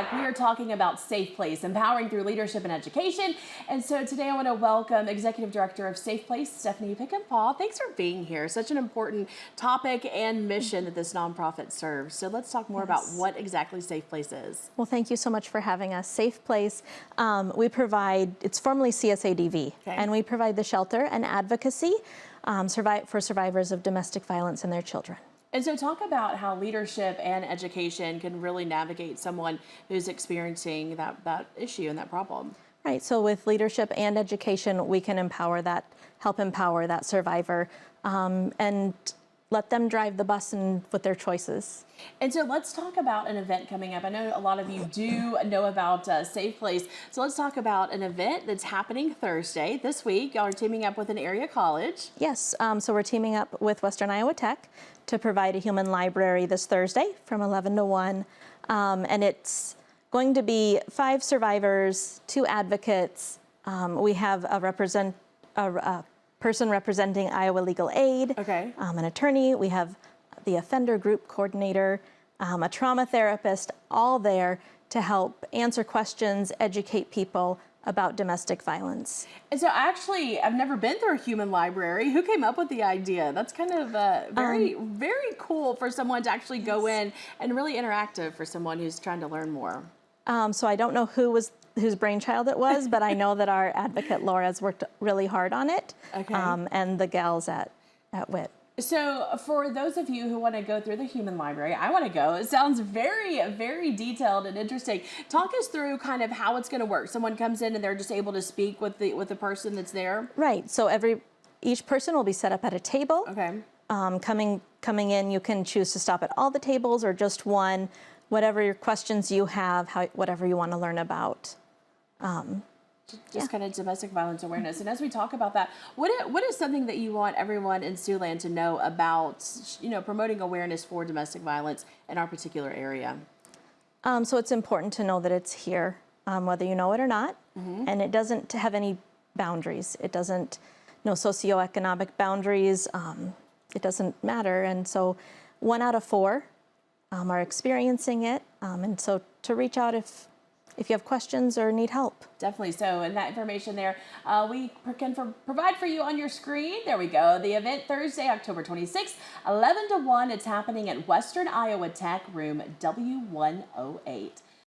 back. We are talking about SafePlace, empowering through leadership and education. And so today I want to welcome Executive Director of SafePlace, Stephanie Pick-and-Paul. Thanks for being here. Such an important topic and mission that this nonprofit serves. So let's talk more about what exactly SafePlace is. Well, thank you so much for having us. SafePlace, we provide, it's formerly CSADV, and we provide the shelter and advocacy for survivors of domestic violence and their children. And so talk about how leadership and education can really navigate someone who's experiencing that issue and that problem. Right, so with leadership and education, we can help empower that survivor and let them drive the bus with their choices. And so let's talk about an event coming up. I know a lot of you do know about SafePlace. So let's talk about an event that's happening Thursday this week. Y'all are teaming up with an area college. Yes, so we're teaming up with Western Iowa Tech to provide a human library this Thursday from 11 to 1. And it's going to be 5 survivors, 2 advocates. We have a person representing Iowa Legal Aid, an attorney, we have the offender group coordinator, a trauma therapist, all there to help answer questions, educate people about domestic violence. And so actually, I've never been through a human library. Who came up with the idea? That's kind of very cool for someone to actually go in and really interactive for someone who's trying to learn more. So I don't know whose brainchild it was, but I know that our advocate Laura has worked really hard on it, and the gals at WIT. So for those of you who want to go through the human library, I want to go. It sounds very, very detailed and interesting. Talk us through kind of how it's going to work. Someone comes in and they're just able to speak with the person that's there. Right. So each person will be set up at a table. Coming in, you can choose to stop at all the tables or just one. Whatever your questions you have, whatever you want to learn about. Just kind of domestic violence awareness. And as we talk about that, what is something that you want everyone in Siouxland to know about, promoting awareness for domestic violence in our particular area? So it's important to know that it's here, whether you know it or not, and it doesn't have any boundaries. It doesn't, no socioeconomic boundaries. It doesn't matter. And so 1 out of 4 are experiencing it, and so to reach out if you have questions or need help. Definitely so, and that information there we can provide for you on your screen. There we go. The event Thursday, October 26th, 11 to 1. It's happening at Western Iowa Tech, room W108.